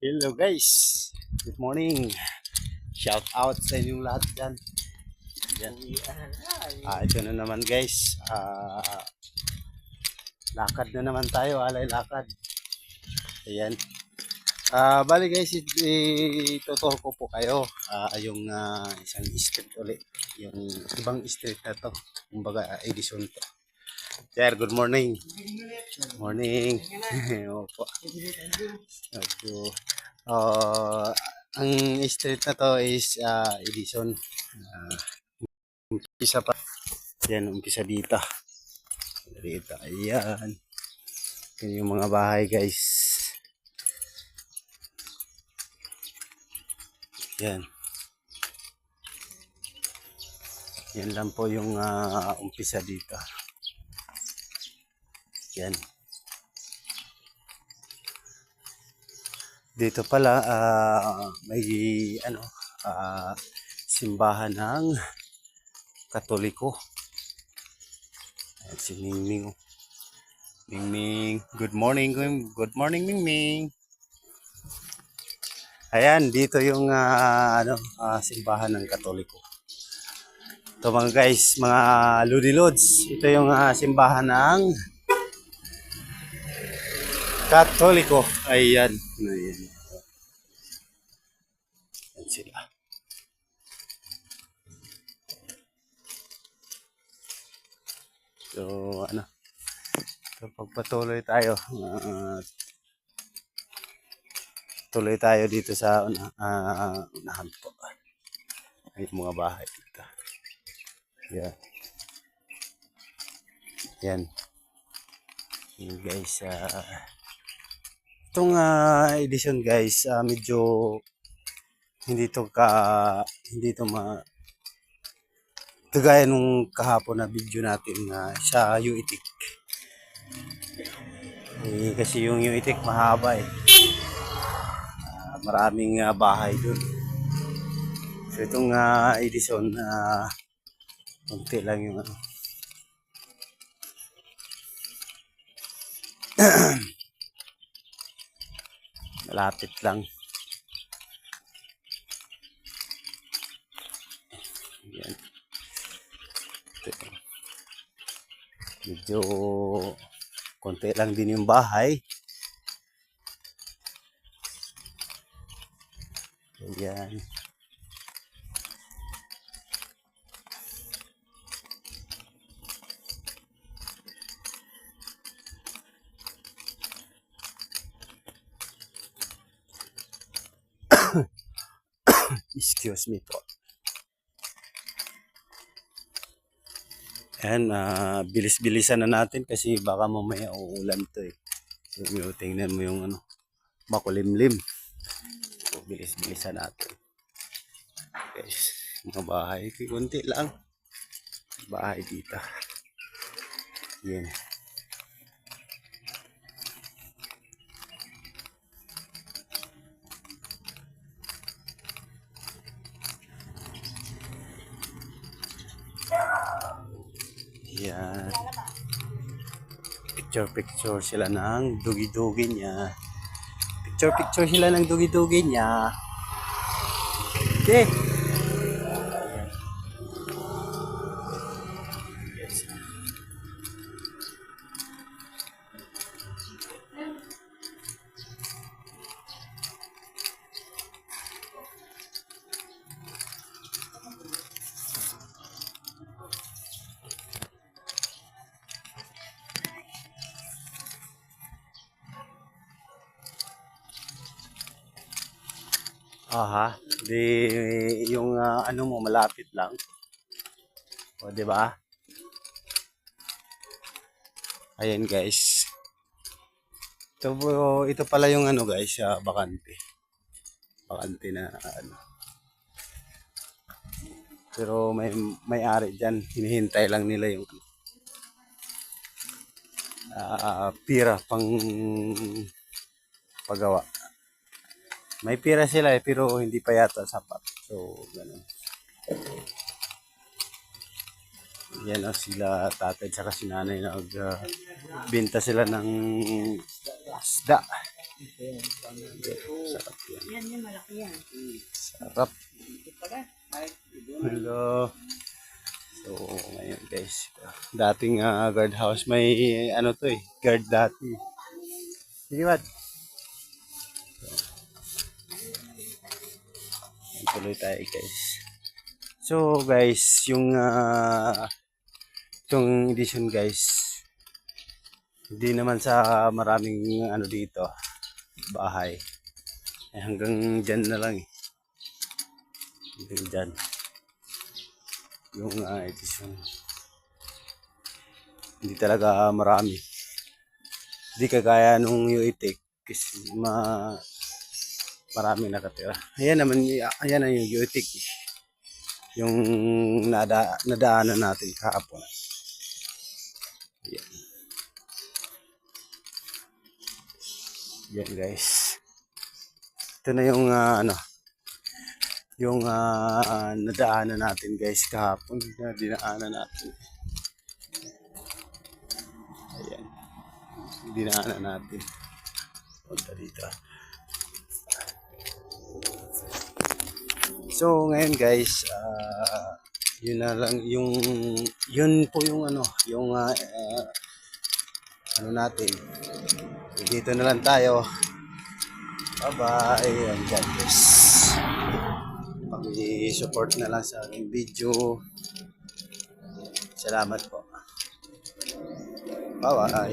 Hello guys, good morning. Shout out sa inyong lahat dyan. Dyan. Ito na naman guys. Lakad na naman tayo, alay lakad. Ayan. Bali guys, ituturo ko po kayo yung isang street ulit. Yung ibang street na to. Kumbaga, Edison to. Sir, good morning. Good morning. Opo. Opo. Ang street na to is Edison. Umpisa pa. Yan, umpisa dito. Dito, ayan. Yan yung mga bahay guys. Yan. Yan lang po yung umpisa dito. Yan. Dito pala may simbahan ng Katoliko. Ayan, si Mingming. Mingming, good morning. Good morning, Mingming. Ayan, dito yung simbahan ng Katoliko. Ito mga guys, mga Lodi Lods. Ito yung simbahan ng Katoliko. Ayan. Ayan. Ayan sila. So, pagpatuloy tayo. Tuloy tayo dito sa unahan po. Ay, mga bahay dito. Yan. Yan. Yan guys. Itong edition guys, medyo hindi to kagaya nung kahapon na video natin sa Uitik. Kasi yung Uitik mahaba eh. Maraming bahay dun. So itong Edison konti lang yung malapit lang. Yan. Medyo konti lang din yung bahay. Ayan. Excuse me po. Ayan, bilis-bilisan na natin kasi baka mamaya uulan to eh. So, tingnan mo yung makulimlim. So, bilis-bilisan natin. Guys, mga bahay, kunti lang. Bahay dito. Yan. Yan. Picture sila ng dugi-dugi niya. Picture sila ng dugi-dugi niya. Okay. Yes. Aha, yung mo malapit lang. O, di ba? Ayan guys. Ito pala yung guys, bakante. Bakante na Pero may ari diyan, hinihintay lang nila yung pira pang pagawa. May pira sila pero hindi pa yata sapat. So, ganun. Yan o sila tatay tsaka si nanay binta sila ng isda. Sarap yan. Yan, yan, malaki yan. Sarap. Hello. So, ngayon guys, dating guard house, may ano to guard dati. Sige, Mad. Tuloy tayo guys. So guys, itong edition guys, hindi naman sa maraming ano dito, bahay. Hanggang dyan na lang Hanggang dyan. Yung edition. Hindi talaga marami. Hindi kagaya nung UITEC kasi marami nakatira. Ayan na yung UITEC. Yung nadaanan natin kahapon. Ayan. Yan guys. Ito na yung yung nadaanan natin guys kahapon. Dinaanan natin. Ayan. Dinaanan natin. Punta dito. So ngayon guys, yun na lang yun po yung yung natin. Dito na lang tayo. Bye-bye. And God bless. Pag-support na lang sa aking video. Salamat po. Bye-bye.